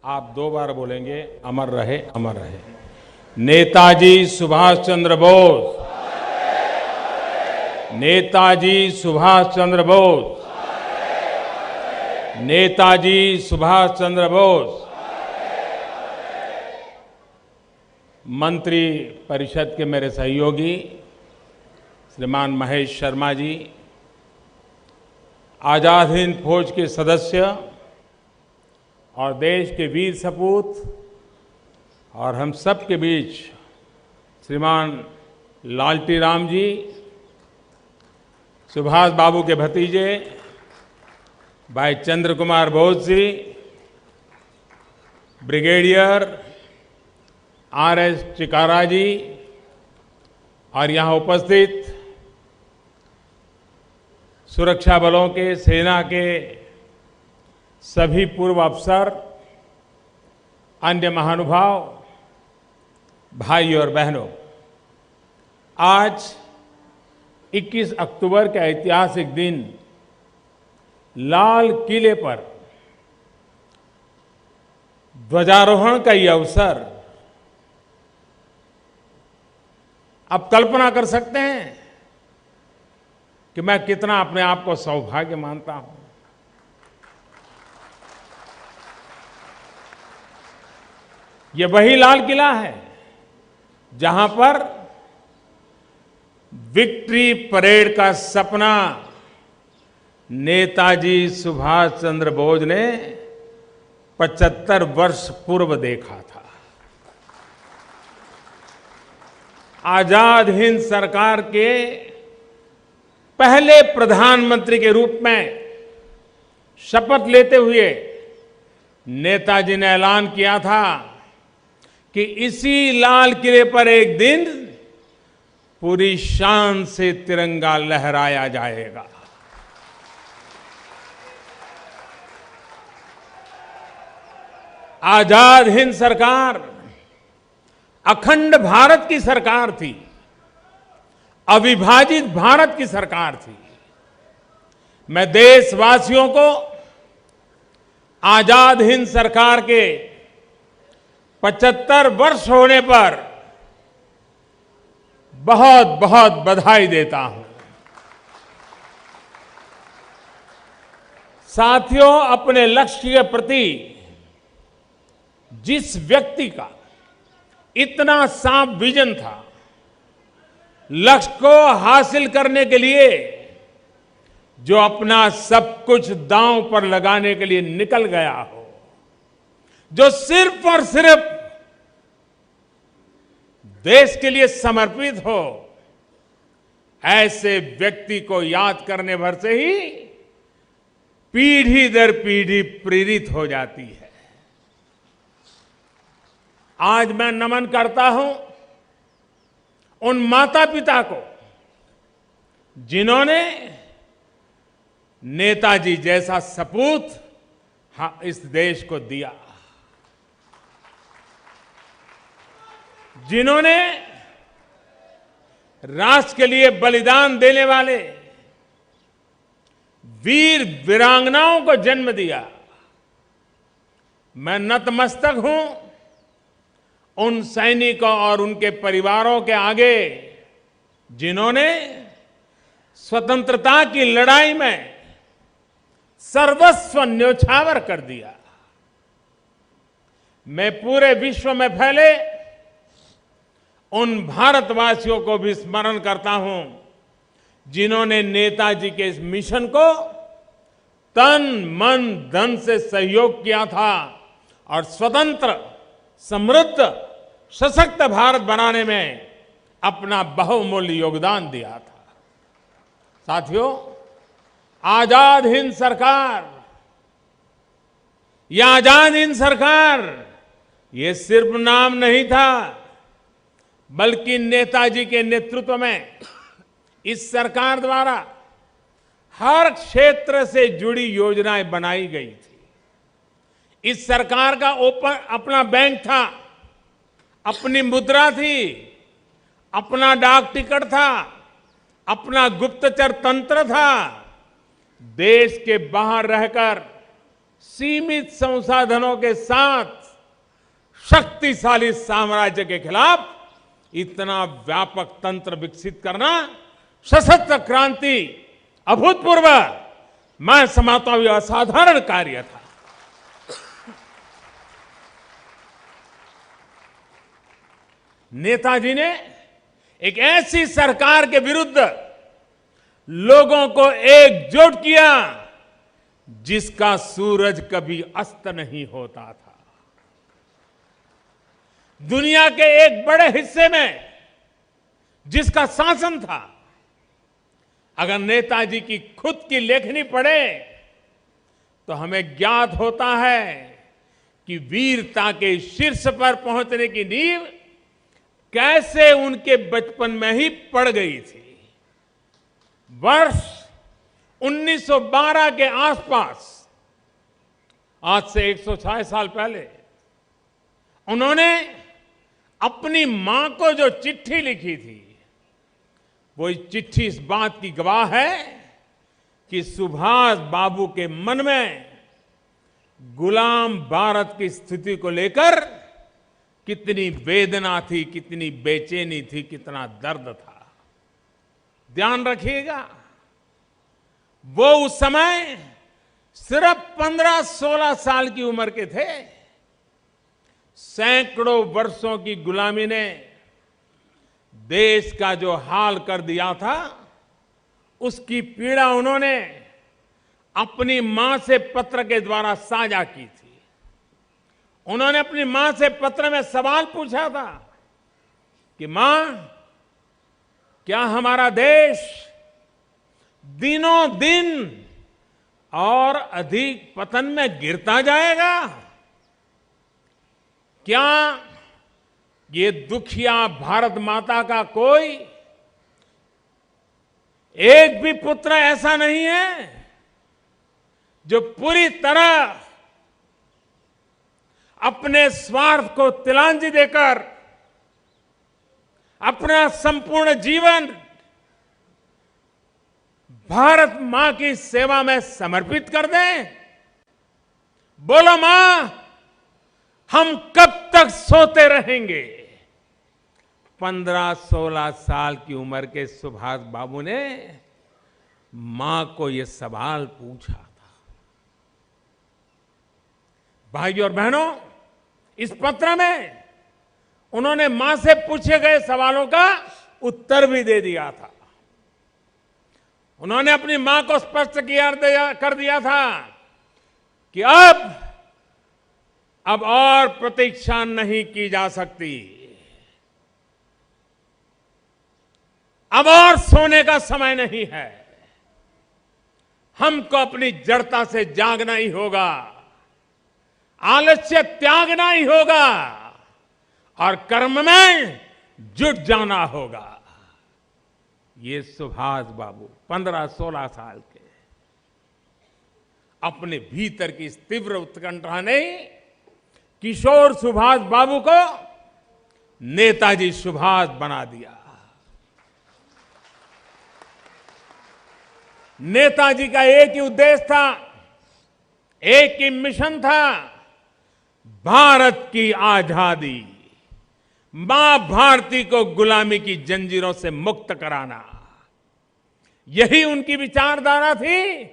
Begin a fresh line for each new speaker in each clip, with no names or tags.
आप 2 बार बोलेंगे, अमर रहे अमर रहे। नेताजी सुभाष चंद्र बोस, नेताजी सुभाष चंद्र बोस, नेताजी सुभाष चंद्र बोस। मंत्री परिषद के मेरे सहयोगी श्रीमान महेश शर्मा जी, आजाद हिंद फौज के सदस्य और देश के वीर सपूत, और हम सब के बीच श्रीमान लालटी राम जी, सुभाष बाबू के भतीजे भाई चंद्र कुमार बोस जी, ब्रिगेडियर आर.एस. चिकारा जी, और यहाँ उपस्थित सुरक्षा बलों के, सेना के सभी पूर्व अफसर, अन्य महानुभाव, भाई और बहनों, आज 21 अक्टूबर के ऐतिहासिक दिन लाल किले पर ध्वजारोहण का ये अवसर, आप कल्पना कर सकते हैं कि मैं कितना अपने आप को सौभाग्य मानता हूं। ये वही लाल किला है जहां पर विक्ट्री परेड का सपना नेताजी सुभाष चंद्र बोस ने 75 वर्ष पूर्व देखा था। आजाद हिंद सरकार के पहले प्रधानमंत्री के रूप में शपथ लेते हुए नेताजी ने ऐलान किया था कि इसी लाल किले पर एक दिन पूरी शान से तिरंगा लहराया जाएगा। आजाद हिंद सरकार अखंड भारत की सरकार थी, अविभाजित भारत की सरकार थी। मैं देशवासियों को आजाद हिंद सरकार के 75 वर्ष होने पर बहुत बहुत बधाई देता हूं। साथियों, अपने लक्ष्य के प्रति जिस व्यक्ति का इतना साफ विजन था, लक्ष्य को हासिल करने के लिए जो अपना सब कुछ दांव पर लगाने के लिए निकल गया हो, जो सिर्फ और सिर्फ देश के लिए समर्पित हो, ऐसे व्यक्ति को याद करने भर से ही पीढ़ी दर पीढ़ी प्रेरित हो जाती है। आज मैं नमन करता हूं उन माता पिता को जिन्होंने नेताजी जैसा सपूत इस देश को दिया, जिन्होंने राष्ट्र के लिए बलिदान देने वाले वीर वीरांगनाओं को जन्म दिया। मैं नतमस्तक हूं उन सैनिकों और उनके परिवारों के आगे जिन्होंने स्वतंत्रता की लड़ाई में सर्वस्व न्योछावर कर दिया। मैं पूरे विश्व में फैले उन भारतवासियों को भी स्मरण करता हूं जिन्होंने नेताजी के इस मिशन को तन मन धन से सहयोग किया था और स्वतंत्र, समृद्ध, सशक्त भारत बनाने में अपना बहुमूल्य योगदान दिया था। साथियों, आजाद हिंद सरकार, यह आजाद हिंद सरकार ये सिर्फ नाम नहीं था, बल्कि नेताजी के नेतृत्व में इस सरकार द्वारा हर क्षेत्र से जुड़ी योजनाएं बनाई गई थी। इस सरकार का अपना बैंक था, अपनी मुद्रा थी, अपना डाक टिकट था, अपना गुप्तचर तंत्र था। देश के बाहर रहकर सीमित संसाधनों के साथ शक्तिशाली साम्राज्य के खिलाफ इतना व्यापक तंत्र विकसित करना सशस्त्र क्रांति अभूतपूर्व, मैं समझता हूं असाधारण कार्य था। नेताजी ने एक ऐसी सरकार के विरुद्ध लोगों को एकजुट किया जिसका सूरज कभी अस्त नहीं होता था। दुनिया के एक बड़े हिस्से में जिसका शासन था, अगर नेताजी की खुद की लेखनी पढ़े तो हमें ज्ञात होता है कि वीरता के शीर्ष पर पहुंचने की नींव कैसे उनके बचपन में ही पड़ गई थी। वर्ष 1912 के आसपास, आज से 106 साल पहले, उन्होंने अपनी मां को जो चिट्ठी लिखी थी, वो चिट्ठी इस बात की गवाह है कि सुभाष बाबू के मन में गुलाम भारत की स्थिति को लेकर कितनी वेदना थी, कितनी बेचैनी थी, कितना दर्द था। ध्यान रखिएगा, वो उस समय सिर्फ 15-16 साल की उम्र के थे। सैकड़ों वर्षों की गुलामी ने देश का जो हाल कर दिया था, उसकी पीड़ा उन्होंने अपनी मां से पत्र के द्वारा साझा की थी। उन्होंने अपनी मां से पत्र में सवाल पूछा था कि मां, क्या हमारा देश दिनों दिन और अधिक पतन में गिरता जाएगा? क्या ये दुखिया भारत माता का कोई एक भी पुत्र ऐसा नहीं है जो पूरी तरह अपने स्वार्थ को तिलांजलि देकर अपना संपूर्ण जीवन भारत मां की सेवा में समर्पित कर दें? बोलो मां, हम कब तक सोते रहेंगे? 15-16 साल की उम्र के सुभाष बाबू ने मां को यह सवाल पूछा था। भाइयों और बहनों, इस पत्र में उन्होंने मां से पूछे गए सवालों का उत्तर भी दे दिया था। उन्होंने अपनी मां को स्पष्ट कर दिया था कि अब और प्रतीक्षा नहीं की जा सकती, अब और सोने का समय नहीं है, हमको अपनी जड़ता से जागना ही होगा, आलस्य त्यागना ही होगा और कर्म में जुट जाना होगा। ये सुभाष बाबू 15-16 साल के, अपने भीतर की इस तीव्र उत्कंठा ने किशोर सुभाष बाबू को नेताजी सुभाष बना दिया। नेताजी का एक ही उद्देश्य था, एक ही मिशन था, भारत की आजादी, मां भारती को गुलामी की जंजीरों से मुक्त कराना। यही उनकी विचारधारा थी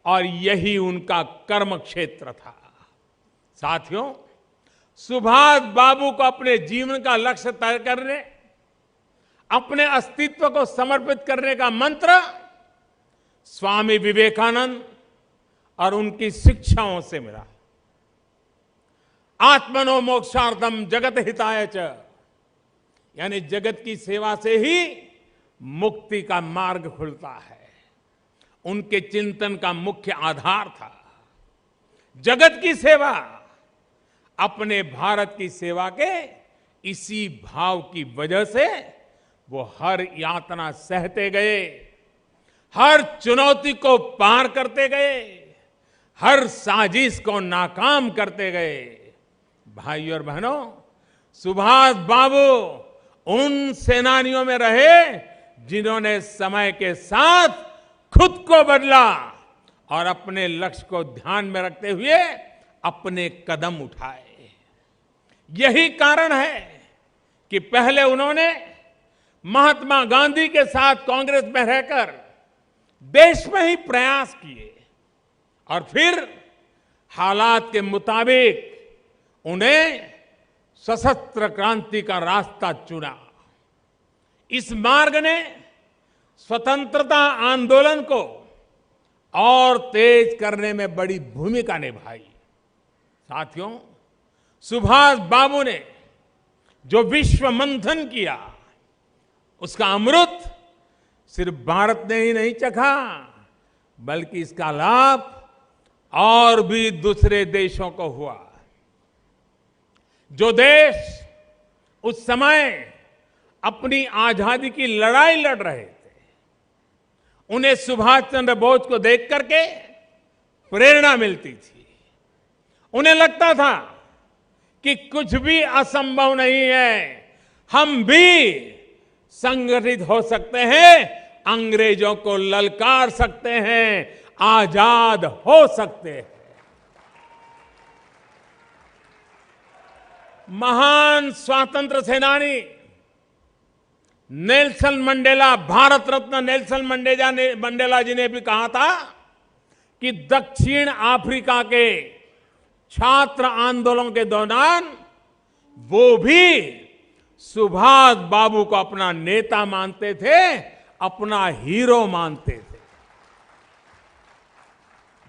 और यही उनका कर्म क्षेत्र था। साथियों, सुभाष बाबू को अपने जीवन का लक्ष्य तय करने, अपने अस्तित्व को समर्पित करने का मंत्र स्वामी विवेकानंद और उनकी शिक्षाओं से मिला। आत्मनो मोक्षार्थम जगत हिताय च, यानी जगत की सेवा से ही मुक्ति का मार्ग खुलता है। उनके चिंतन का मुख्य आधार था जगत की सेवा। अपने भारत की सेवा के इसी भाव की वजह से वो हर यातना सहते गए, हर चुनौती को पार करते गए, हर साजिश को नाकाम करते गए। भाइयों और बहनों, सुभाष बाबू उन सेनानियों में रहे जिन्होंने समय के साथ खुद को बदला और अपने लक्ष्य को ध्यान में रखते हुए अपने कदम उठाए। यही कारण है कि पहले उन्होंने महात्मा गांधी के साथ कांग्रेस में रहकर देश में ही प्रयास किए और फिर हालात के मुताबिक उन्हें सशस्त्र क्रांति का रास्ता चुना। इस मार्ग ने स्वतंत्रता आंदोलन को और तेज करने में बड़ी भूमिका निभाई। साथियों, सुभाष बाबू ने जो विश्व मंथन किया, उसका अमृत सिर्फ भारत ने ही नहीं चखा, बल्कि इसका लाभ और भी दूसरे देशों को हुआ। जो देश उस समय अपनी आजादी की लड़ाई लड़ रहे थे, उन्हें सुभाष चंद्र बोस को देख करके प्रेरणा मिलती थी। उन्हें लगता था कि कुछ भी असंभव नहीं है, हम भी संगठित हो सकते हैं, अंग्रेजों को ललकार सकते हैं, आजाद हो सकते हैं। महान स्वातंत्र सेनानी Nelson Mandela, Bharat Ratna Nelson Mandela जी ने भी कहा था कि दक्षिण अफ्रीका के छात्र आंदोलन के दौरान वो भी सुभाष बाबू को अपना नेता मानते थे, अपना हीरो मानते थे।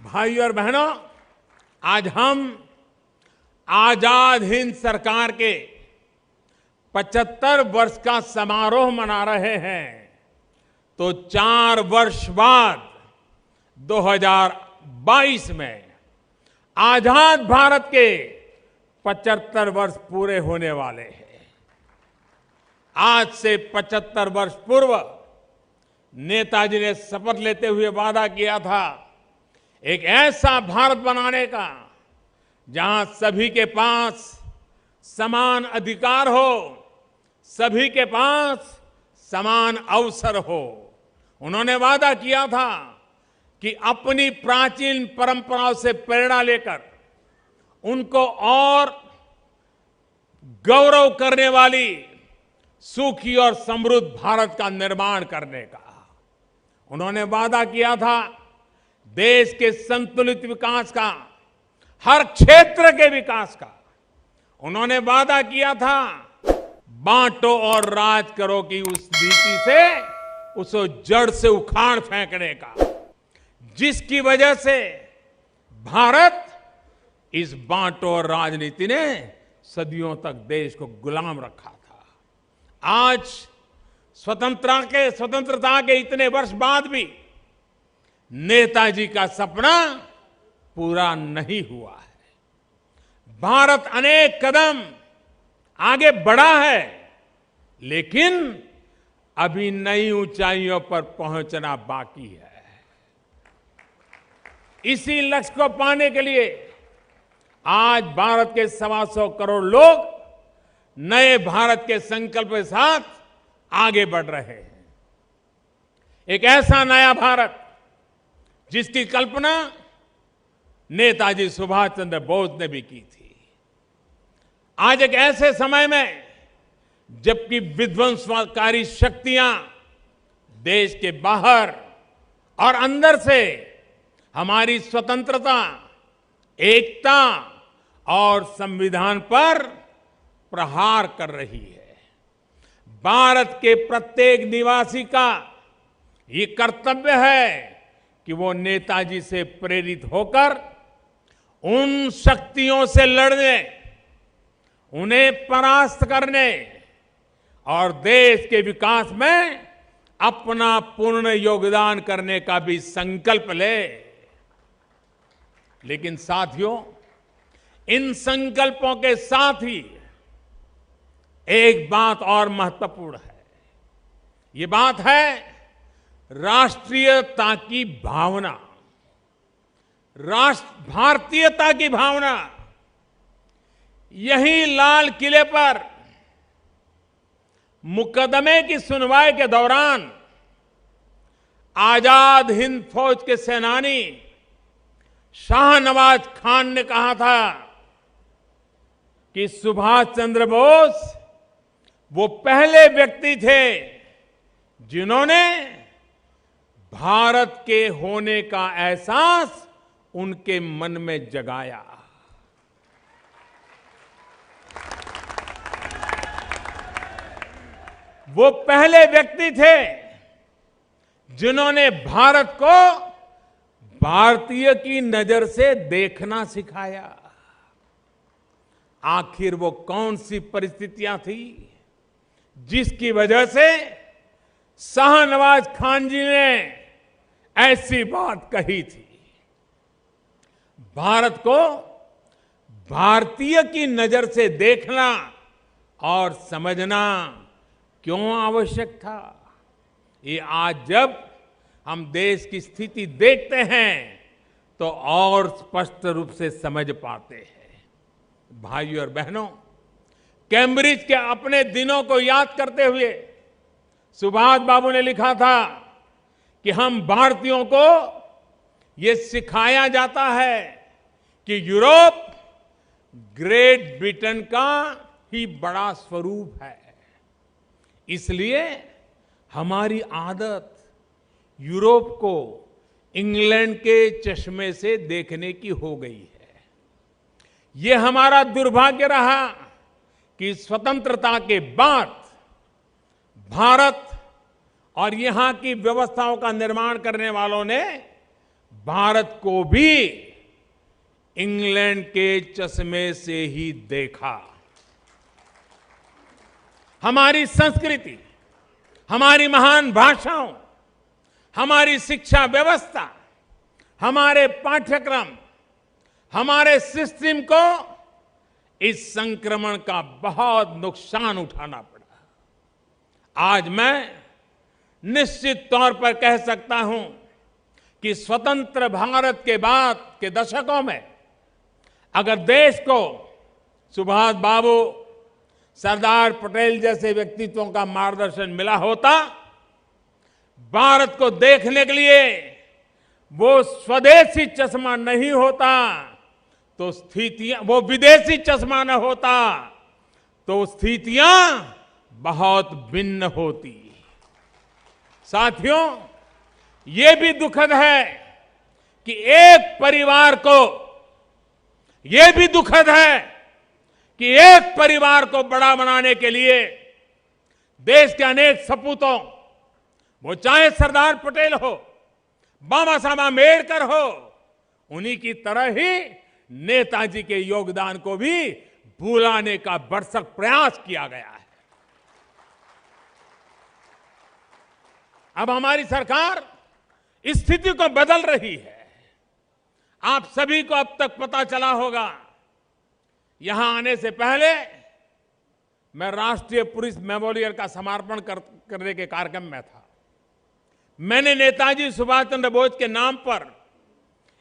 भाइयों और बहनों, आज हम आजाद हिंद सरकार के 75 वर्ष का समारोह मना रहे हैं, तो 4 वर्ष बाद 2022 में आजाद भारत के 75 वर्ष पूरे होने वाले हैं। आज से 75 वर्ष पूर्व नेताजी ने शपथ लेते हुए वादा किया था एक ऐसा भारत बनाने का जहां सभी के पास समान अधिकार हो, सभी के पास समान अवसर हो। उन्होंने वादा किया था कि अपनी प्राचीन परंपराओं से प्रेरणा लेकर उनको और गौरव करने वाली सुखी और समृद्ध भारत का निर्माण करने का। उन्होंने वादा किया था देश के संतुलित विकास का, हर क्षेत्र के विकास का। उन्होंने वादा किया था बांटो और राज करो की उस नीति से उसको जड़ से उखाड़ फेंकने का, जिसकी वजह से भारत इस बांटो और राजनीति ने सदियों तक देश को गुलाम रखा था। आज स्वतंत्रता के इतने वर्ष बाद भी नेताजी का सपना पूरा नहीं हुआ है। भारत अनेक कदम आगे बढ़ा है, लेकिन अभी नई ऊंचाइयों पर पहुंचना बाकी है। इसी लक्ष्य को पाने के लिए आज भारत के 125 करोड़ लोग नए भारत के संकल्प के साथ आगे बढ़ रहे हैं। एक ऐसा नया भारत जिसकी कल्पना नेताजी सुभाष चंद्र बोस ने भी की थी। आज एक ऐसे समय में जबकि विध्वंसकारी शक्तियां देश के बाहर और अंदर से हमारी स्वतंत्रता, एकता और संविधान पर प्रहार कर रही है, भारत के प्रत्येक निवासी का ये कर्तव्य है कि वो नेताजी से प्रेरित होकर उन शक्तियों से लड़ने, उन्हें परास्त करने और देश के विकास में अपना पूर्ण योगदान करने का भी संकल्प ले। लेकिन साथियों, इन संकल्पों के साथ ही एक बात और महत्वपूर्ण है। ये बात है राष्ट्रीयता की भावना, भारतीयता की भावना। यही लाल किले पर मुकदमे की सुनवाई के दौरान आजाद हिंद फौज के सेनानी शाहनवाज खान ने कहा था कि सुभाष चंद्र बोस वो पहले व्यक्ति थे जिन्होंने भारत के होने का एहसास उनके मन में जगाया। वो पहले व्यक्ति थे जिन्होंने भारत को भारतीय की नजर से देखना सिखाया। आखिर वो कौन सी परिस्थितियां थी जिसकी वजह से शाहनवाज खान जी ने ऐसी बात कही थी? भारत को भारतीय की नजर से देखना और समझना क्यों आवश्यक था? ये आज जब हम देश की स्थिति देखते हैं तो और स्पष्ट रूप से समझ पाते हैं। भाइयों और बहनों, कैम्ब्रिज के अपने दिनों को याद करते हुए सुभाष बाबू ने लिखा था कि हम भारतीयों को ये सिखाया जाता है कि यूरोप ग्रेट ब्रिटेन का ही बड़ा स्वरूप है, इसलिए हमारी आदत यूरोप को इंग्लैंड के चश्मे से देखने की हो गई है। ये हमारा दुर्भाग्य रहा कि स्वतंत्रता के बाद भारत और यहां की व्यवस्थाओं का निर्माण करने वालों ने भारत को भी इंग्लैंड के चश्मे से ही देखा। हमारी संस्कृति, हमारी महान भाषाओं, हमारी शिक्षा व्यवस्था, हमारे पाठ्यक्रम, हमारे सिस्टम को इस संक्रमण का बहुत नुकसान उठाना पड़ा। आज मैं निश्चित तौर पर कह सकता हूं कि स्वतंत्र भारत के बाद के दशकों में अगर देश को सुभाष बाबू, सरदार पटेल जैसे व्यक्तित्वों का मार्गदर्शन मिला होता, भारत को देखने के लिए वो स्वदेशी चश्मा नहीं होता तो स्थितियां, वो विदेशी चश्मा न होता तो स्थितियां बहुत भिन्न होती। साथियों, ये भी दुखद है कि एक परिवार को, ये भी दुखद है कि एक परिवार को बड़ा बनाने के लिए देश के अनेक सपूतों, वो चाहे सरदार पटेल हो, बाबा साहब आंबेडकर हो, उन्हीं की तरह ही नेताजी के योगदान को भी भुलाने का भरसक प्रयास किया गया है। अब हमारी सरकार इस स्थिति को बदल रही है। आप सभी को अब तक पता चला होगा, यहां आने से पहले मैं राष्ट्रीय पुलिस मेमोरियल का समर्पण करने के कार्यक्रम में था। मैंने नेताजी सुभाष चंद्र बोस के नाम पर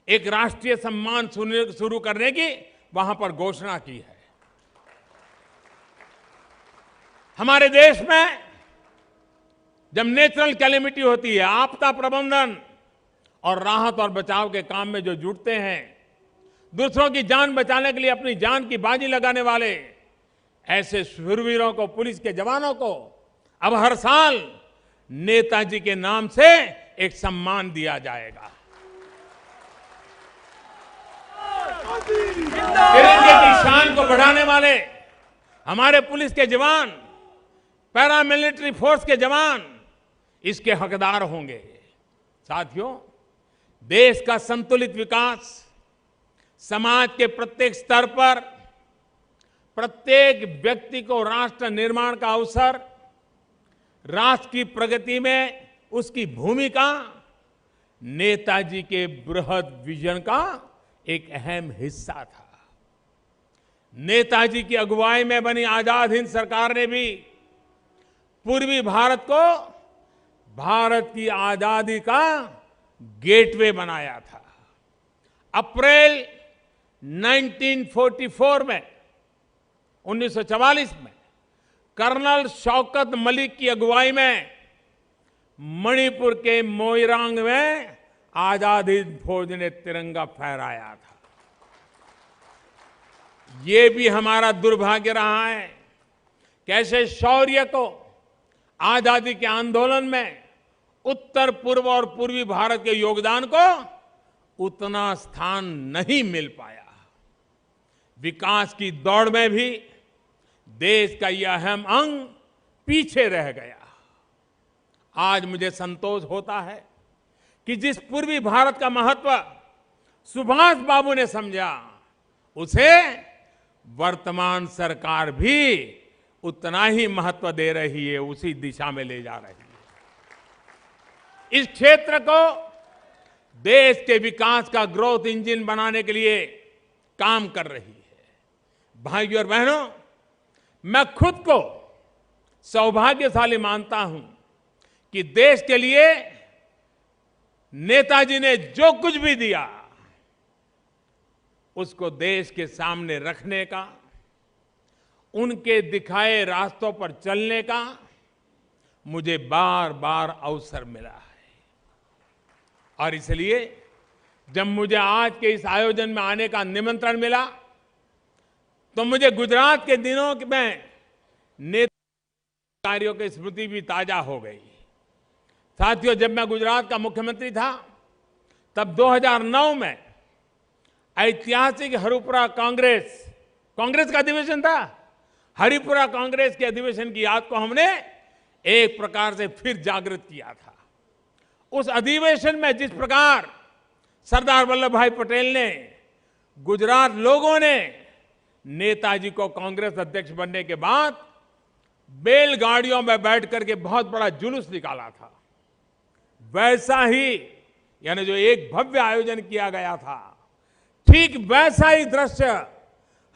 एक राष्ट्रीय सम्मान शुरू करने की वहां पर घोषणा की है। हमारे देश में जब नेचुरल कैलेमिटी होती है, आपदा प्रबंधन और राहत और बचाव के काम में जो जुटते हैं, दूसरों की जान बचाने के लिए अपनी जान की बाजी लगाने वाले ऐसे शूरवीरों को, पुलिस के जवानों को अब हर साल नेताजी के नाम से एक सम्मान दिया जाएगा। तिरंगे की शान को बढ़ाने वाले हमारे पुलिस के जवान, पैरामिलिट्री फोर्स के जवान इसके हकदार होंगे। साथियों, देश का संतुलित विकास, समाज के प्रत्येक स्तर पर प्रत्येक व्यक्ति को राष्ट्र निर्माण का अवसर, राष्ट्र की प्रगति में उसकी भूमिका नेताजी के बृहद विजन का एक अहम हिस्सा था। नेताजी की अगुवाई में बनी आजाद हिंद सरकार ने भी पूर्वी भारत को भारत की आजादी का गेटवे बनाया था। अप्रैल 1944 में 1944 में कर्नल शौकत मलिक की अगुवाई में मणिपुर के मोइरांग में आजाद हिंद फौज ने तिरंगा फहराया था। ये भी हमारा दुर्भाग्य रहा है। कैसे शौर्य को आजादी के आंदोलन में उत्तर पूर्व और पूर्वी भारत के योगदान को उतना स्थान नहीं मिल पाया। विकास की दौड़ में भी देश का यह अहम अंग पीछे रह गया। आज मुझे संतोष होता है कि जिस पूर्वी भारत का महत्व सुभाष बाबू ने समझा, उसे वर्तमान सरकार भी उतना ही महत्व दे रही है, उसी दिशा में ले जा रही है। इस क्षेत्र को देश के विकास का ग्रोथ इंजन बनाने के लिए काम कर रही है। भाइयों और बहनों, मैं खुद को सौभाग्यशाली मानता हूं कि देश के लिए नेताजी ने जो कुछ भी दिया उसको देश के सामने रखने का, उनके दिखाए रास्तों पर चलने का मुझे बार बार अवसर मिला है। और इसलिए जब मुझे आज के इस आयोजन में आने का निमंत्रण मिला तो मुझे गुजरात के दिनों में नेता कार्यों की स्मृति भी ताजा हो गई। साथियों, जब मैं गुजरात का मुख्यमंत्री था तब 2009 में ऐतिहासिक हरिपुरा कांग्रेस का अधिवेशन था। हरिपुरा कांग्रेस के अधिवेशन की याद को हमने एक प्रकार से फिर जागृत किया था। उस अधिवेशन में जिस प्रकार सरदार वल्लभ भाई पटेल ने, गुजरात लोगों ने नेताजी को कांग्रेस अध्यक्ष बनने के बाद बैलगाड़ियों में बैठ करके बहुत बड़ा जुलूस निकाला था, वैसा ही यानी जो एक भव्य आयोजन किया गया था, ठीक वैसा ही दृश्य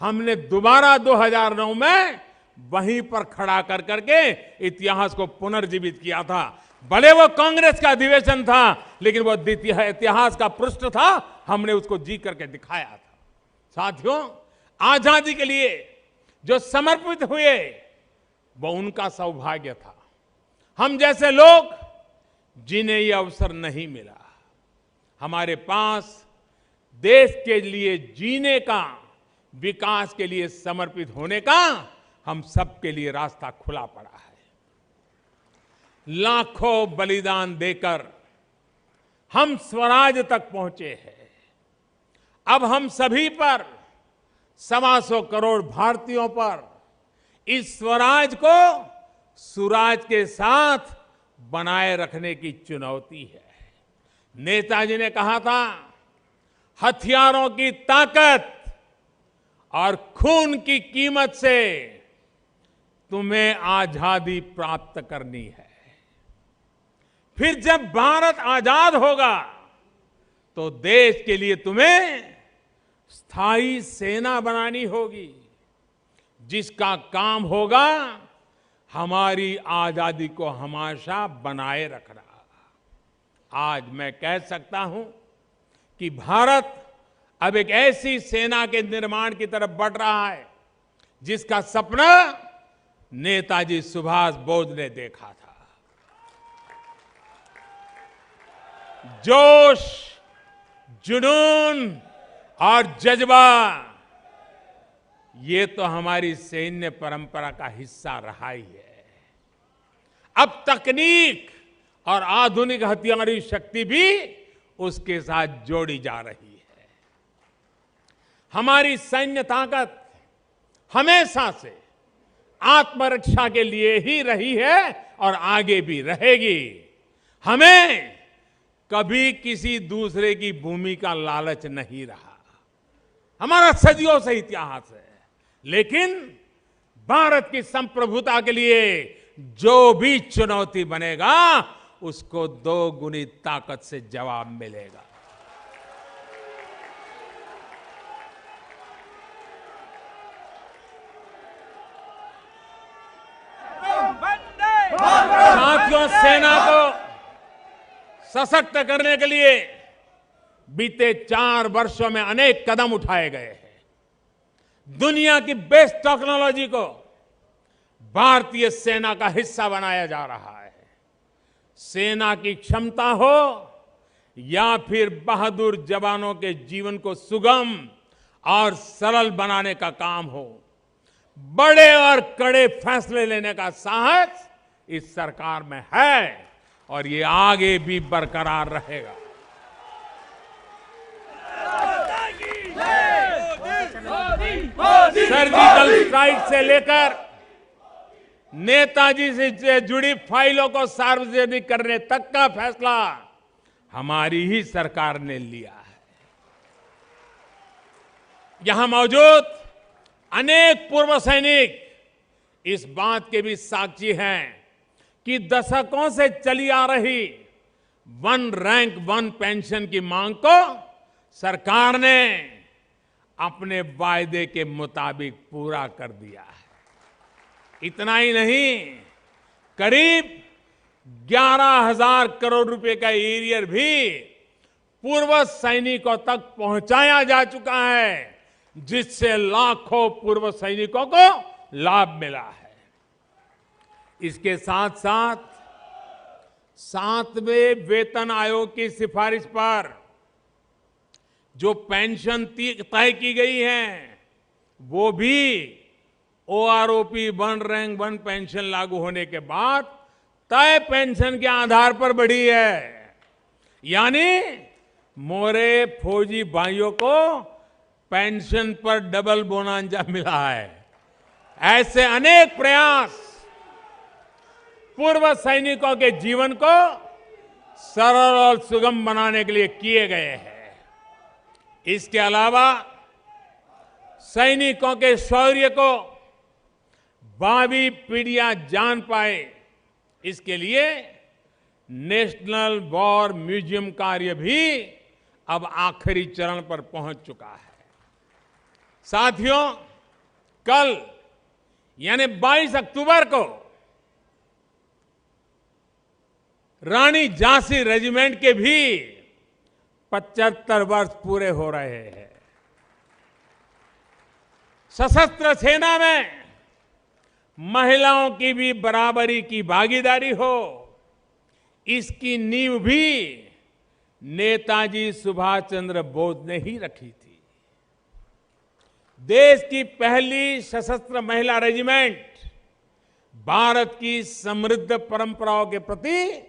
हमने दोबारा 2009 में वहीं पर खड़ा कर करके इतिहास को पुनर्जीवित किया था। भले वो कांग्रेस का अधिवेशन था, लेकिन वो इतिहास का पृष्ठ था, हमने उसको जी करके दिखाया था। साथियों, आजादी के लिए जो समर्पित हुए वो उनका सौभाग्य था। हम जैसे लोग जिन्हें यह अवसर नहीं मिला, हमारे पास देश के लिए जीने का, विकास के लिए समर्पित होने का हम सबके लिए रास्ता खुला पड़ा है। लाखों बलिदान देकर हम स्वराज तक पहुंचे हैं। अब हम सभी पर, 125 करोड़ भारतीयों पर इस स्वराज को सुराज के साथ बनाए रखने की चुनौती है। नेताजी ने कहा था, हथियारों की ताकत और खून की कीमत से तुम्हें आजादी प्राप्त करनी है। फिर जब भारत आजाद होगा तो देश के लिए तुम्हें स्थायी सेना बनानी होगी, जिसका काम होगा हमारी आजादी को हमेशा बनाए रखना। आज मैं कह सकता हूं कि भारत अब एक ऐसी सेना के निर्माण की तरफ बढ़ रहा है जिसका सपना नेताजी सुभाष बोस ने देखा था। जोश, जुनून और जज्बा, ये तो हमारी सैन्य परंपरा का हिस्सा रहा ही है। अब तकनीक और आधुनिक हथियारी शक्ति भी उसके साथ जोड़ी जा रही है। हमारी सैन्य ताकत हमेशा से आत्मरक्षा के लिए ही रही है और आगे भी रहेगी। हमें कभी किसी दूसरे की भूमि का लालच नहीं रहा। हमारा सदियों से इतिहास है, लेकिन भारत की संप्रभुता के लिए जो भी चुनौती बनेगा उसको 2 गुनी ताकत से जवाब मिलेगा। साथियों, सेना को सशक्त करने के लिए बीते 4 वर्षों में अनेक कदम उठाए गए हैं। दुनिया की बेस्ट टेक्नोलॉजी को भारतीय सेना का हिस्सा बनाया जा रहा है। सेना की क्षमता हो या फिर बहादुर जवानों के जीवन को सुगम और सरल बनाने का काम हो, बड़े और कड़े फैसले लेने का साहस इस सरकार में है और ये आगे भी बरकरार रहेगा। सर्जिकल स्ट्राइक से लेकर नेताजी से जुड़ी फाइलों को सार्वजनिक करने तक का फैसला हमारी ही सरकार ने लिया है। यहां मौजूद अनेक पूर्व सैनिक इस बात के भी साक्षी हैं कि दशकों से चली आ रही वन रैंक वन पेंशन की मांग को सरकार ने अपने वायदे के मुताबिक पूरा कर दिया है। इतना ही नहीं, करीब 11,000 करोड़ रुपए का एरियर भी पूर्व सैनिकों तक पहुंचाया जा चुका है, जिससे लाखों पूर्व सैनिकों को लाभ मिला है। इसके साथ साथ 7वें वेतन आयोग की सिफारिश पर जो पेंशन तय की गई है, वो भी OROP one rank one pension लागू होने के बाद तय पेंशन के आधार पर बढ़ी है। यानी मोरे फौजी भाइयों को पेंशन पर डबल बोनांजा मिला है। ऐसे अनेक प्रयास पूर्व सैनिकों के जीवन को सरल और सुगम बनाने के लिए किए गए हैं। इसके अलावा सैनिकों के शौर्य को भावी पीढ़ियां जान पाए, इसके लिए नेशनल वॉर म्यूजियम कार्य भी अब आखिरी चरण पर पहुंच चुका है। साथियों, कल यानी 22 अक्टूबर को रानी झांसी रेजिमेंट के भी 75 वर्ष पूरे हो रहे हैं। सशस्त्र सेना में महिलाओं की भी बराबरी की भागीदारी हो, इसकी नींव भी नेताजी सुभाष चंद्र बोस ने ही रखी थी। देश की पहली सशस्त्र महिला रेजिमेंट भारत की समृद्ध परंपराओं के प्रति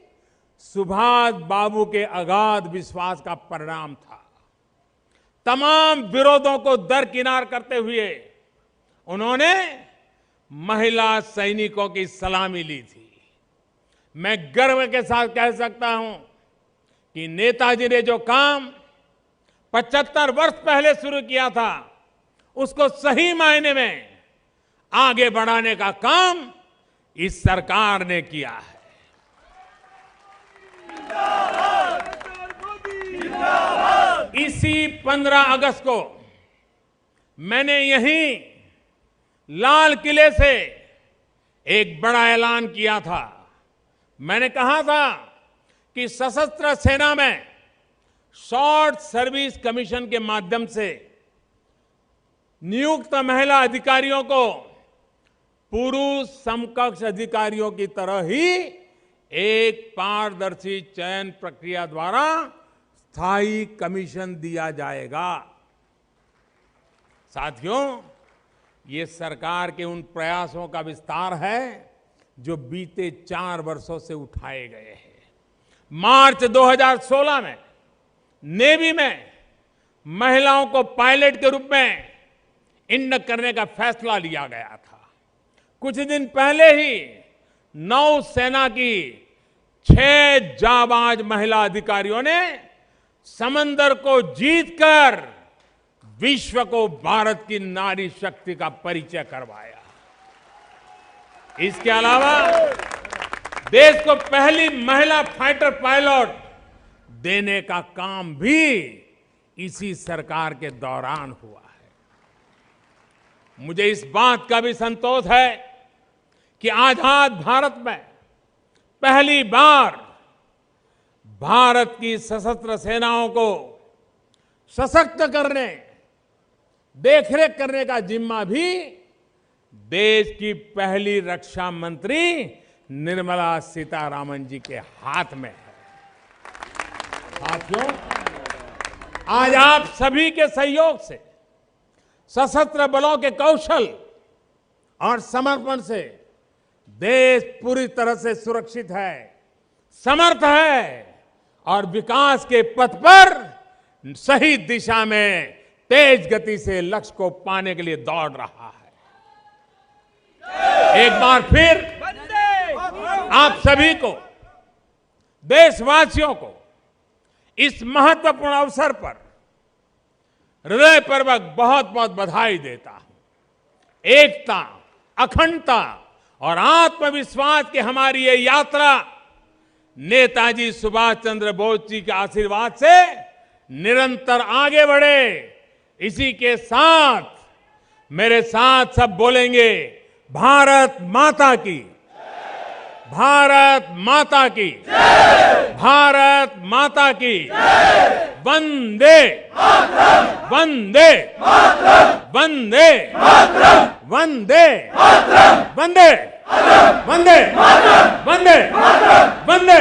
सुभाष बाबू के अगाध विश्वास का परिणाम था। तमाम विरोधों को दरकिनार करते हुए उन्होंने महिला सैनिकों की सलामी ली थी। मैं गर्व के साथ कह सकता हूं कि नेताजी ने जो काम 75 वर्ष पहले शुरू किया था, उसको सही मायने में आगे बढ़ाने का काम इस सरकार ने किया है। इसी 15 अगस्त को मैंने यहीं लाल किले से एक बड़ा ऐलान किया था। मैंने कहा था कि सशस्त्र सेना में शॉर्ट सर्विस कमीशन के माध्यम से नियुक्त महिला अधिकारियों को पुरुष समकक्ष अधिकारियों की तरह ही एक पारदर्शी चयन प्रक्रिया द्वारा स्थायी कमीशन दिया जाएगा। साथियों, ये सरकार के उन प्रयासों का विस्तार है जो बीते 4 वर्षों से उठाए गए हैं। मार्च 2016 में नेवी में महिलाओं को पायलट के रूप में इंडक्ट करने का फैसला लिया गया था। कुछ दिन पहले ही नौसेना की 6 जाबाज महिला अधिकारियों ने समंदर को जीतकर विश्व को भारत की नारी शक्ति का परिचय करवाया। इसके अलावा देश को पहली महिला फाइटर पायलट देने का काम भी इसी सरकार के दौरान हुआ है। मुझे इस बात का भी संतोष है कि आजाद भारत में पहली बार भारत की सशस्त्र सेनाओं को सशक्त करने, देखरेख करने का जिम्मा भी देश की पहली रक्षा मंत्री निर्मला सीतारामन जी के हाथ में है। साथियों, आज आप सभी के सहयोग से, सशस्त्र बलों के कौशल और समर्पण से देश पूरी तरह से सुरक्षित है, समर्थ है और विकास के पथ पर सही दिशा में तेज गति से लक्ष्य को पाने के लिए दौड़ रहा है। एक बार फिर आप सभी को, देशवासियों को इस महत्वपूर्ण अवसर पर हृदयपूर्वक बहुत बहुत बधाई देता हूं। एकता, अखंडता और आत्मविश्वास की हमारी ये यात्रा नेताजी सुभाष चंद्र बोस जी के आशीर्वाद से निरंतर आगे बढ़े। इसी के साथ मेरे साथ सब बोलेंगे, भारत माता की, भारत माता की, भारत माता की, वंदे वंदे वंदे वंदे वंदे वंदे वंदे वंदे